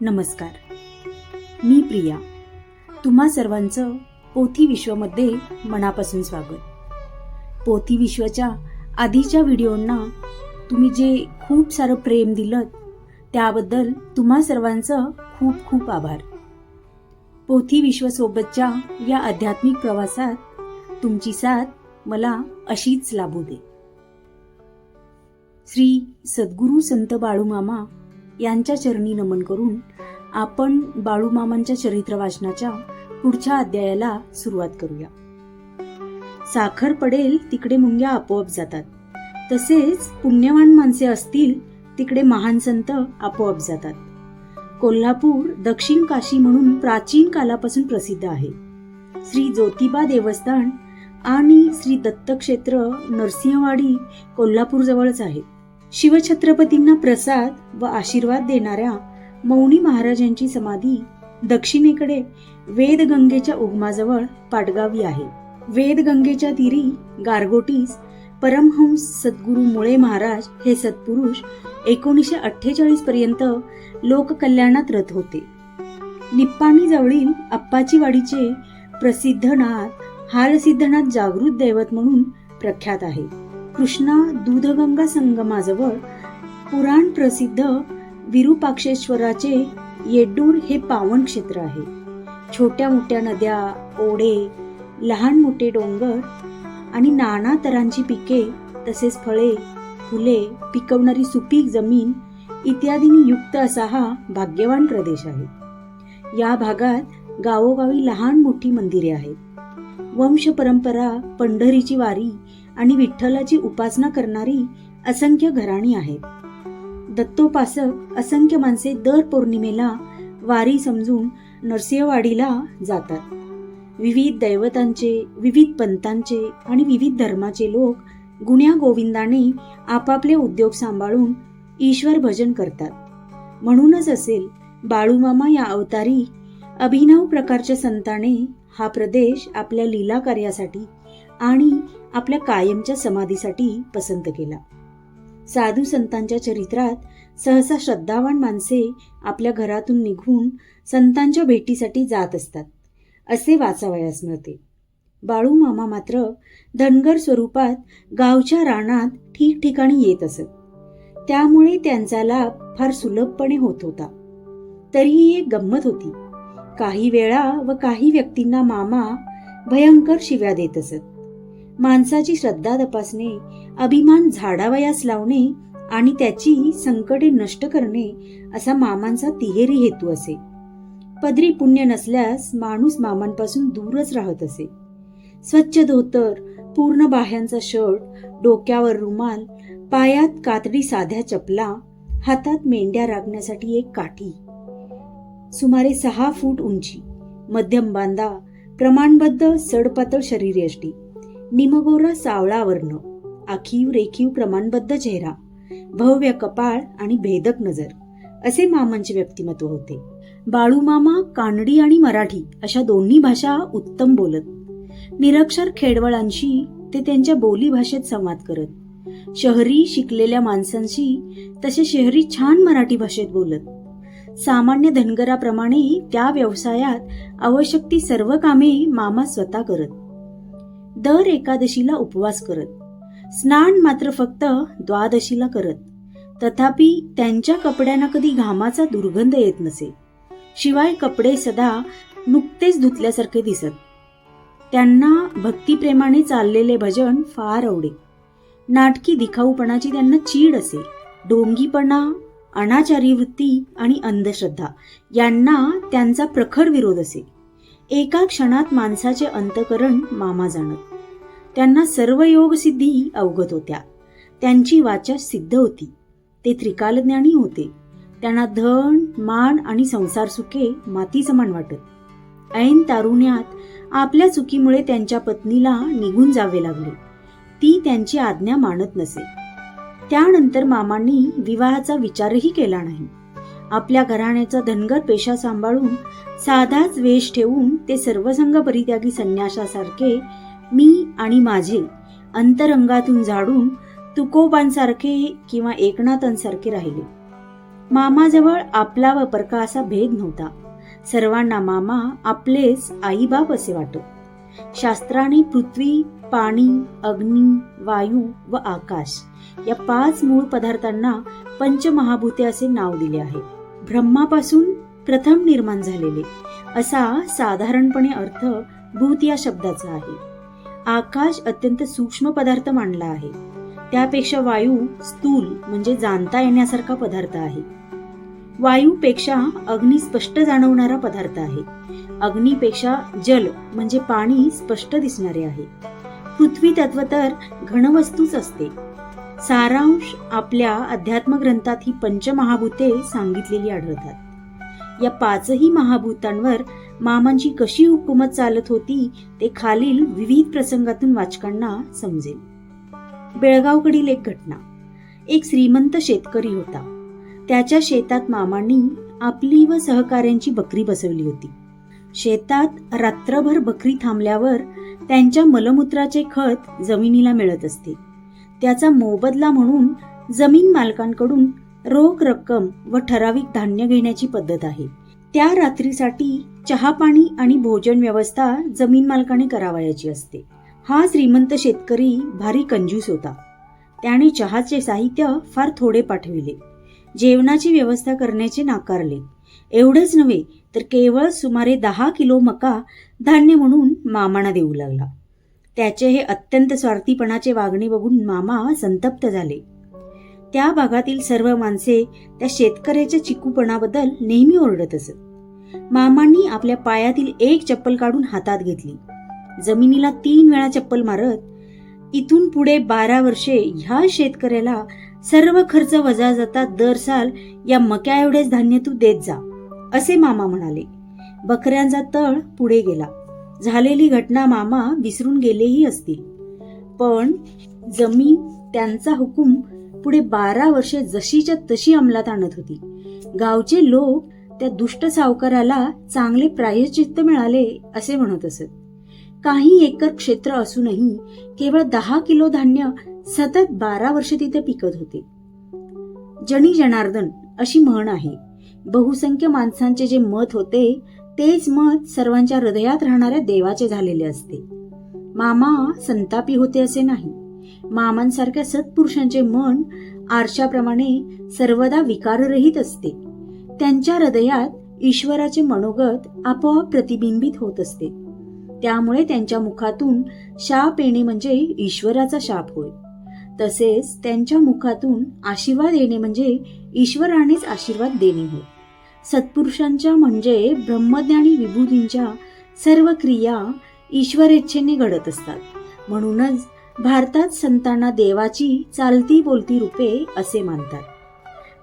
नमस्कार. मी प्रिया. तुम्हा सर्वांचं पोथी विश्वमध्ये मनापासून स्वागत. पोथी विश्वच्या आधीच्या व्हिडिओंना तुम्ही जे खूप सारं प्रेम दिलं त्याबद्दल तुम्हा सर्वांचं खूप खूप आभार. पोथी विश्वसोबतच्या या आध्यात्मिक प्रवासात तुमची साथ मला अशीच लाभू दे. श्री सद्गुरू संत बाळूमामा यांच्या चरणी नमन करून आपण बाळूमामांच्या चरित्र वाचनाच्या पुढच्या अध्यायाला सुरुवात करूया. साखर पडेल तिकडे मुंग्या आपोआप जातात, तसेच पुण्यवान माणसे असतील तिकडे महान संत आपोआप जातात. कोल्हापूर दक्षिण काशी म्हणून प्राचीन कालापासून प्रसिद्ध आहे. श्री ज्योतिबा देवस्थान आणि श्री दत्त क्षेत्र नरसिंहवाडी कोल्हापूर जवळच आहे. शिवछत्रपतींना प्रसाद व आशीर्वाद देणाऱ्या मौनी महाराजांची समाधी दक्षिणेकडे वेदगंगेच्या उगमाजवळ पाटगावी आहे. वेदगंगेच्या तीरी गारगोटीस परमहंस सद्गुरू मुळे महाराज हे सत्पुरुष 1948 पर्यंत लोककल्याणात रत होते. निप्पाणी जवळील अप्पाची वाडीचे प्रसिद्ध नाथ हालसिद्धनाथ जागृत दैवत म्हणून प्रख्यात आहे. कृष्णा दूधगंगा संगमाजवळ पुराण प्रसिद्ध विरूपाक्षेश्वराचे येड्डूर हे पावन क्षेत्र आहे. छोट्या मोठ्या नद्या, ओढे, लहान मोठे डोंगर आणि नाना तऱ्हांची पिके तसेच फळे, फुले पिकवणारी सुपीक जमीन इत्यादींनी युक्त असा हा भाग्यवान प्रदेश आहे. या भागात गावोगावी लहान मोठी मंदिरे आहेत. वंश परंपरा, पंढरीची वारी आणि विठ्ठलाची उपासना करणारी असंख्य घराणी आहेत. दत्तोपासक असंख्य माणसे दर पौर्णिमेला वारी समजून नरसिंहवाडीला जातात. विविध दैवतांचे, विविध पंथांचे आणि विविध धर्माचे लोक गुण्या गोविंदाने आपापले उद्योग सांभाळून ईश्वर भजन करतात. म्हणूनच असेल बाळूमामा या अवतारी अभिनव प्रकारच्या संताने हा प्रदेश आपल्या लीला कार्यासाठी आणि आपल्या कायमच्या समाधीसाठी पसंत केला. साधू संतांच्या चरित्रात सहसा श्रद्धावान माणसे आपल्या घरातून निघून संतांच्या भेटीसाठी जात असतात असे वाचावयास मिळते. बाळूमामा मात्र धनगर स्वरूपात गावच्या रानात ठिकठिकाणी येत असत. त्यामुळे त्यांचा लाभ फार सुलभपणे होत होता. तरीही एक गंमत होती. काही वेळा व काही व्यक्तींना मामा भयंकर शिव्या देत असत. माणसाची श्रद्धा तपासणे, अभिमान झाडावयास लावणे आणि त्याची संकटे नष्ट करणे असा मामांचा तिहेरी हेतू असे. पदरी पुण्य नसल्यास माणूस मामांपासून दूरच राहत असे. स्वच्छ धोतर, पूर्ण बाह्यांचा शर्ट, डोक्यावर रुमाल, पायात कातडी साध्या चपला, हातात मेंढ्या राखण्यासाठी एक काठी, सुमारे 6 फूट उंची, मध्यम बांधा, प्रमाणबद्ध सडपातळ शरीरयष्टी, निमगोरा सावळा वर्ण, आखीव रेखीव प्रमाणबद्ध चेहरा, भव्य कपाळ आणि भेदक नजर असे मामांचे व्यक्तिमत्व होते. बाळूमामा कानडी आणि मराठी अशा दोन्ही भाषा उत्तम बोलत. निरक्षर खेडवळांशी ते त्यांच्या बोली भाषेत संवाद करत. शहरी शिकलेल्या माणसांशी तसे शहरी छान मराठी भाषेत बोलत. सामान्य धनगराप्रमाणे त्या व्यवसायात आवश्यक ती सर्व कामे मामा स्वतः करत. दर एकादशीला उपवास करत. स्नान मात्र फक्त द्वादशीला करत. तथापि त्यांच्या कपड्यांना कधी घामाचा दुर्गंध येत नसे. शिवाय कपडे सदा नुकतेच धुतल्यासारखे दिसत. त्यांना भक्तिप्रेमाने चाललेले भजन फार आवडे. नाटकी दिखाऊपणाची त्यांना चीड असे. ढोंगीपणा, अनाचारी वृत्ती आणि अंधश्रद्धा यांना त्यांचा प्रखर विरोध असे. एका क्षणात माणसाचे अंतकरण मामा जाणत. त्यांना सर्व योगसिद्धी अवगत होत्या. त्यांची वाचा सिद्ध होती. ते त्रिकालज्ञानी होते. त्यांना धन, मान आणि संसार सुखे माती समान वाटत. ऐन तारुण्यात आपल्या चुकीमुळे त्यांच्या पत्नीला निघून जावे लागले. ती त्यांची आज्ञा मानत नसे. त्यानंतर मामांनी विवाहाचा विचारही केला नाही. आपल्या घराण्याचा धनगर पेशा सांभाळून साधाच वेश ठेवून ते सर्वसंग परित्यागी संन्याशासारखे मी आणि माझे अंतरंगातून झाडून तुकोबांसारखे किंवा एकनाथांसारखे राहिले. मामाजवळ आपला व परका असा भेद नव्हता. सर्वांना मामा आपलेच आईबाप असे वाटत. शास्त्राने पृथ्वी, पाणी, अग्नी, वायू व आकाश या 5 मूळ पदार्थांना पंचमहाभूते असे नाव दिले आहे. ब्रह्मापासून प्रथम निर्माण झालेले असा साधारणपणे अर्थ भूत या शब्दाचा आहे. आकाश अत्यंत सूक्ष्म पदार्थ मानला आहे. त्यापेक्षा वायू स्थूल म्हणजे जाणता येण्यासारखा पदार्थ आहे. वायूपेक्षा अग्नी स्पष्ट जाणवणारा पदार्थ आहे. अग्नीपेक्षा जल म्हणजे पाणी स्पष्ट दिसणारे आहे. पृथ्वी तत्व तर घनवस्तूच असते. सारांश आपल्या अध्यात्म ग्रंथात ही पंचमहाभूते सांगितलेली आढळतात. या 5ही महाभूतांवर मामांची कशी हुकूमत चालत होती ते खालील विविध प्रसंगातून वाचकांना समजेल. बेळगावकडील एक घटना. एक श्रीमंत शेतकरी होता. त्याच्या शेतात मामांनी आपली व सहकाऱ्यांची बकरी बसवली होती. शेतात रात्रभर बकरी थांबल्यावर त्यांच्या मलमूत्राचे खत जमिनीला मिळत असते. त्याचा मोबदला म्हणून जमीन मालकांकडून रोख रक्कम व ठराविक धान्य घेण्याची पद्धत आहे. त्या रात्रीसाठी चहा पाणी आणि भोजन व्यवस्था जमीन मालकाने करावयाची असते. हा श्रीमंत शेतकरी भारी कंजूस होता. त्याने चहाचे साहित्य फार थोडे पाठविले. जेवणाची व्यवस्था करण्याचे नाकारले. एवढेच नव्हे तर केवळ सुमारे 10 किलो मका धान्य म्हणून मामांना देऊ लागला. त्याचे हे अत्यंत स्वार्थीपणाचे वागणे बघून मामा संतप्त झाले. त्या भागातील सर्व माणसे त्या शेतकऱ्याच्या चिकूपणाबद्दल नेहमी ओरडत असत. मामांनी आपल्या पायातील एक चप्पल काढून हातात घेतली. जमिनीला 3 वेळा चप्पल मारत, इथून पुढे 12 वर्षे ह्या शेतकऱ्याला सर्व खर्च वजा जाता दर साल या मक्या एवढेच धान्य तू देत जा, असे मामा म्हणाले. बकऱ्यांचा तळ पुढे गेला. झालेली घटना मामा विसरून गेलेही असतील, पण जमीन त्यांचा हुकूम पुढे 12 वर्षे जशीच्या तशी अंमलात आणत होती. गावचे लोक त्या दुष्ट सावकाराला चांगले प्रायश्चित्त मिळाले असे म्हणत असत. काही एकर क्षेत्र असूनही केवळ 10 किलो धान्य सतत 12 वर्षे तिथे पिकत होते. जनी जनार्दन अशी म्हण आहे. बहुसंख्य माणसांचे जे मत होते तेच मत सर्वांच्या हृदयात राहणाऱ्या देवाचे झालेले असते. मामा संतापी होते असे नाही. मामांसारख्या सत्पुरुषांचे मन आरशाप्रमाणे सर्वदा विकाररहित असते. त्यांच्या हृदयात ईश्वराचे मनोगत आपोआप प्रतिबिंबित होत असते. त्यामुळे त्यांच्या मुखातून शाप येणे म्हणजे ईश्वराचा शाप होय. तसेच त्यांच्या मुखातून आशीर्वाद येणे म्हणजे ईश्वरानेच आशीर्वाद देणे होय. सत्पुरुषांच्या म्हणजे ब्रह्मज्ञानी विभूतींच्या सर्व क्रिया ईश्वरेच्छेने घडत असतात. म्हणूनच भारतात संतांना देवाची चालती बोलती रूपे असे मानतात.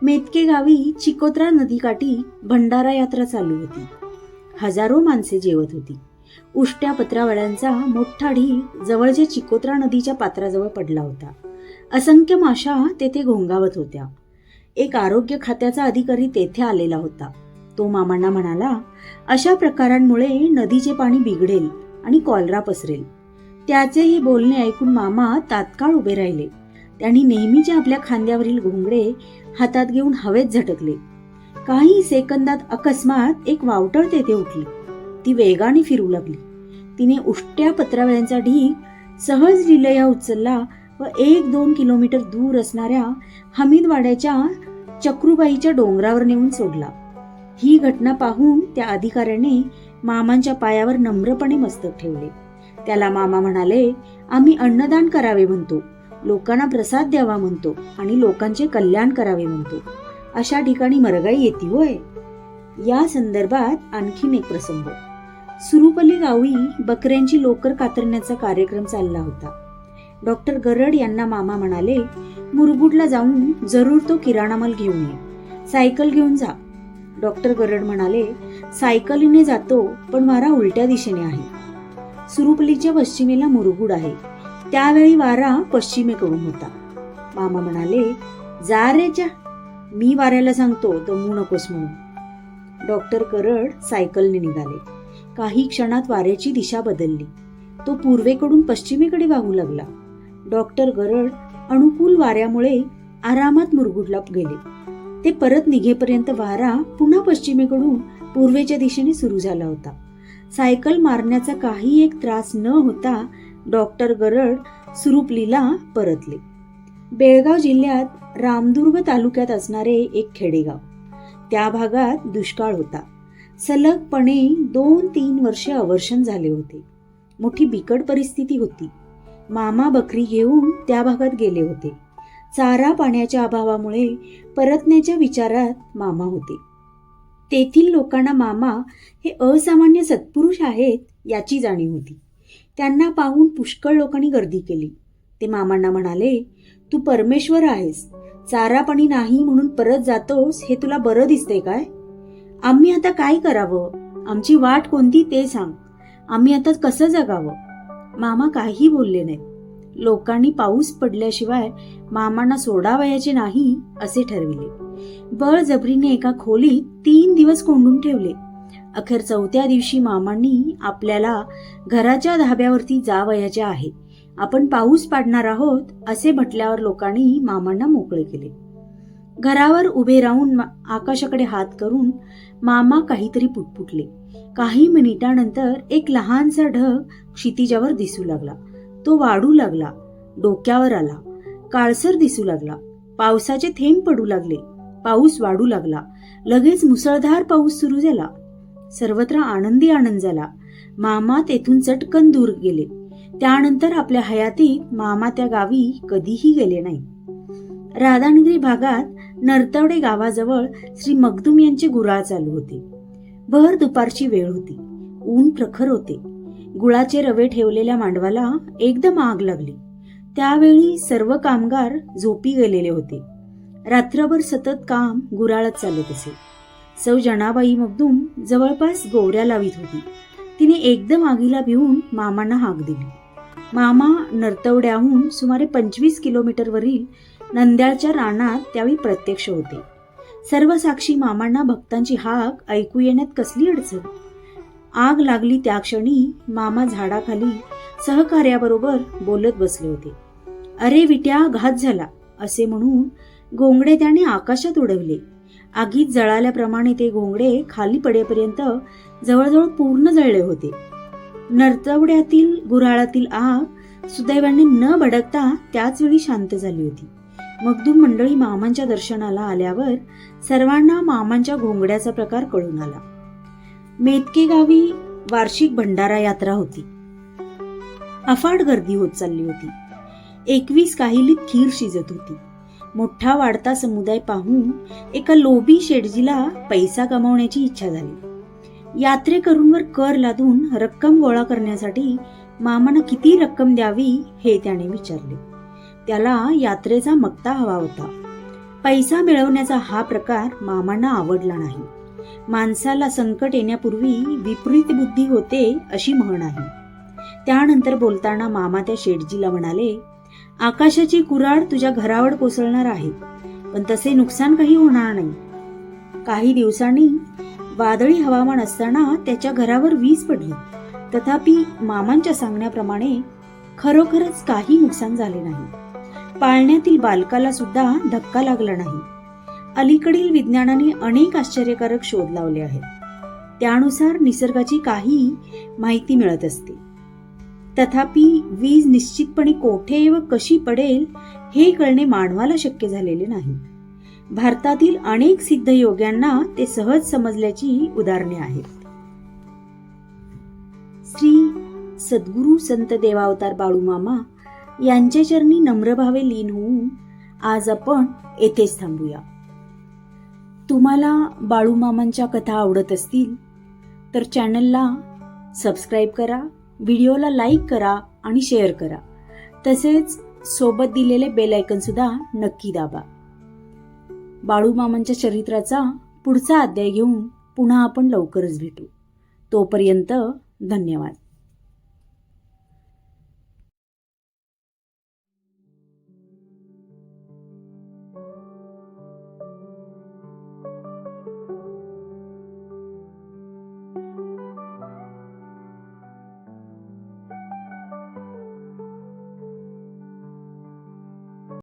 मेतके गावी चिकोत्रा नदीकाठी भंडारा यात्रा चालू होती. हजारो माणसे जेवत होती. उष्ट्या पत्रावळ्यांचा मोठा ढीग जवळच्या चिकोत्रा नदीच्या पात्राजवळ पडला होता. असंख्य माशा तेथे घोंगावत होत्या. एक आरोग्य खात्याचा अधिकारी तेथे आलेला होता. तो मामांना म्हणाला, अशा प्रकारांमुळे नदीचे पाणी बिघडेल आणि कॉलरा पसरेल. त्याचे हे बोलणे ऐकून मामा तात्काळ उभे राहिले. त्यांनी नेहमीचे आपल्या खांद्यावरील घोंगडे हातात घेऊन हवेत झटकले. काही सेकंदात अकस्मात एक वावटळ तेथे उठली. ती वेगाने फिरू लागली. तिने उष्ट्या पत्रावळ्यांचा ढीग सहज लिलया उचलला व 1-2 किलोमीटर दूर असणाऱ्या हमीदवाड्याच्या चक्रूबाईच्या डोंगरावर नेऊन सोडला. ही घटना पाहून त्या अधिकाऱ्याने मामांच्या पायावर नम्रपणे मस्तक ठेवले. त्याला मामा म्हणाले, आम्ही अन्नदान करावे म्हणतो, लोकांना प्रसाद द्यावा म्हणतो आणि लोकांचे कल्याण करावे म्हणतो. अशा ठिकाणी मरगाई येते होय. या संदर्भात आणखीन एक प्रसंग. सुरुपल्ली गावी बकऱ्यांची लोकर कातरण्याचा कार्यक्रम चालला होता. डॉक्टर गरड यांना मामा म्हणाले, मुरगुडला जाऊन जरूर तो किराणा माल घेऊन ये, सायकल घेऊन जा. डॉक्टर गरड म्हणाले, सायकलीने जातो पण वारा उलट्या दिशेने आहे. सुरुपल्लीच्या पश्चिमेला मुरगुड आहे. त्यावेळी वारा पश्चिमेकडून होता. मामा म्हणाले, जा रे जा, मी वाऱ्याला सांगतो दमू नकोस म्हणून. डॉक्टर गरड सायकलने निघाले. काही क्षणात वाऱ्याची दिशा बदलली. तो पूर्वेकडून पश्चिमेकडे वाहू लागला. डॉक्टर गरड अनुकूल वाऱ्यामुळे आरामात मुरगुडला गेले. ते परत निघेपर्यंत वारा पुन्हा पश्चिमेकडून पूर्वेच्या दिशेने सुरू झाला होता. सायकल मारण्याचा काही एक त्रास न होता डॉक्टर गरड सुरुपलीला परतले. बेळगाव जिल्ह्यात रामदुर्ग तालुक्यात असणारे एक खेडेगाव. त्या भागात दुष्काळ होता. सलगपणे 2-3 वर्षे अवर्षण झाले होते. मोठी बिकट परिस्थिती होती. मामा बकरी घेऊन त्या भागात गेले होते. चारा पाण्याच्या अभावामुळे परतण्याच्या विचारात मामा होते. तेथील लोकांना मामा हे असामान्य सत्पुरुष आहेत याची जाणीव होती. त्यांना पाहून पुष्कळ लोकांनी गर्दी केली. ते मामांना म्हणाले, तू परमेश्वर आहेस, चारा पाणी नाही म्हणून परत जातोस हे तुला बरं दिसते काय? आम्ही आता काय करावं? आमची वाट कोणती ते सांग. आम्ही आता कसं जगावं? मामा काही बोलले नाहीत. लोकांनी पाऊस पडल्याशिवाय मामांना सोडावयाचे नाही असे ठरविले. बळजबरीने एका खोलीत 3 दिवस कोंडून ठेवले. अखेर 4थ्या दिवशी मामांनी आपल्याला घराच्या धाब्यावरती जावयाचे आहे, आपण पाऊस पाडणार आहोत असे म्हटल्यावर लोकांनी मामांना मोकळे केले. घरावर उभे राहून आकाशाकडे हात करून मामा काहीतरी पुटपुटले. काही मिनिटानंतर एक लहानसा ढग क्षितिजावर दिसू लागला. तो वाढू लागला, डोक्यावर आला, काळसर दिसू लागला. पावसाचे थेंब पडू लागले. पाऊस वाढू लागला. लगेच मुसळधार पाऊस सुरू झाला. सर्वत्र आनंदी आनंद झाला. मामा तेथून चटकन दूर गेले. त्यानंतर आपल्या हयातीत मामा त्या गावी कधीही गेले नाही. राधानगरी भागात नरतवडे गावाजवळ श्री मखदूम यांचे गुऱ्हाळ चालू होते. भर दुपारची वेळ होती. ऊन प्रखर होते. गुळाचे रवे ठेवलेल्या मांडवाला एकदम आग लागली. त्यावेळी सर्व कामगार झोपी गेलेले होते. रात्रभर सतत काम गुऱ्हाळत चालत असे. सौ जनाबाई मखदूम जवळपास गोवऱ्या लावीत होती. तिने एकदम आगीला भिवून मामांना हाक दिली. मामा नरतवड्याहून सुमारे 25 किलोमीटरवरील नंद्याळच्या रानात त्यावेळी प्रत्यक्ष होते. सर्व साक्षी मामांना भक्तांची हाक ऐकू येण्यात कसली अडचण. आग लागली त्या क्षणी मामा झाडाखाली सहकार्याबरोबर बोलत बसले होते. अरे विट्या, घात झाला असे म्हणून घोंगडे त्याने आकाशात उडवले. आगीत जळाल्याप्रमाणे ते घोंगडे खाली पडेपर्यंत जवळजवळ पूर्ण जळले होते. नरतवड्यातील गुऱ्हाळातील आग सुदैवाने न भडकता त्याच वेळी शांत झाली होती. मखदूम मंडळी मामांच्या दर्शनाला आल्यावर सर्वांना मामांच्या घोंगड्याचा प्रकार कळून आला. मेतके गावी वार्षिक भंडारा यात्रा होती. अफाट गर्दी होत चालली होती. 21 काहिलीत खीर शिजत होती. मोठा वाढता समुदाय पाहून एका लोभी शेटजीला पैसा कमावण्याची इच्छा झाली. यात्रेकरूंवर कर लादून रक्कम गोळा करण्यासाठी मामांना किती रक्कम द्यावी हे त्याने विचारले. त्याला यात्रेचा मक्ता हवा होता. पैसा मिळवण्याचा हा प्रकार मामांना आवडला नाही. माणसाला संकट येण्यापूर्वी विपरीत बुद्धी होते अशी म्हण आहे. त्यानंतर बोलताना मामा त्या शेठजीला म्हणाले, आकाशाची कुऱ्हाड तुझ्या घरावर कोसळणार आहे, पण तसे नुकसान काही होणार नाही. काही दिवसांनी वादळी हवामान असताना त्याच्या घरावर वीज पडली. तथापि मामांच्या सांगण्याप्रमाणे खरोखरच काही नुकसान झाले नाही. पाळण्यातील बालकाला सुद्धा धक्का लागला नाही. अलीकडील विज्ञानाने अनेक आश्चर्यकारक शोध लावले आहेत. त्यानुसार निसर्गाची काही माहिती मिळत असते. तथापि वीज निश्चितपणे कोठे व कशी पडेल हे कळणे मानवाला शक्य झालेले नाही. भारतातील अनेक सिद्ध योग्यांना ते सहज समजल्याची उदाहरणे आहेत. श्री सद्गुरू संत देवावतार बाळूमामा यांच्या चरणी नम्रभावे लीन होऊन आज आपण येथेच थांबूया. तुम्हाला बाळूमामांच्या कथा आवडत असतील तर चॅनलला सबस्क्राईब करा, व्हिडिओला लाईक करा आणि शेअर करा. तसेच सोबत दिलेले बेल आयकॉन सुद्धा नक्की दाबा. बाळूमामांच्या चरित्राचा पुढचा अध्याय घेऊन पुन्हा आपण लवकरच भेटू. तोपर्यंत धन्यवाद.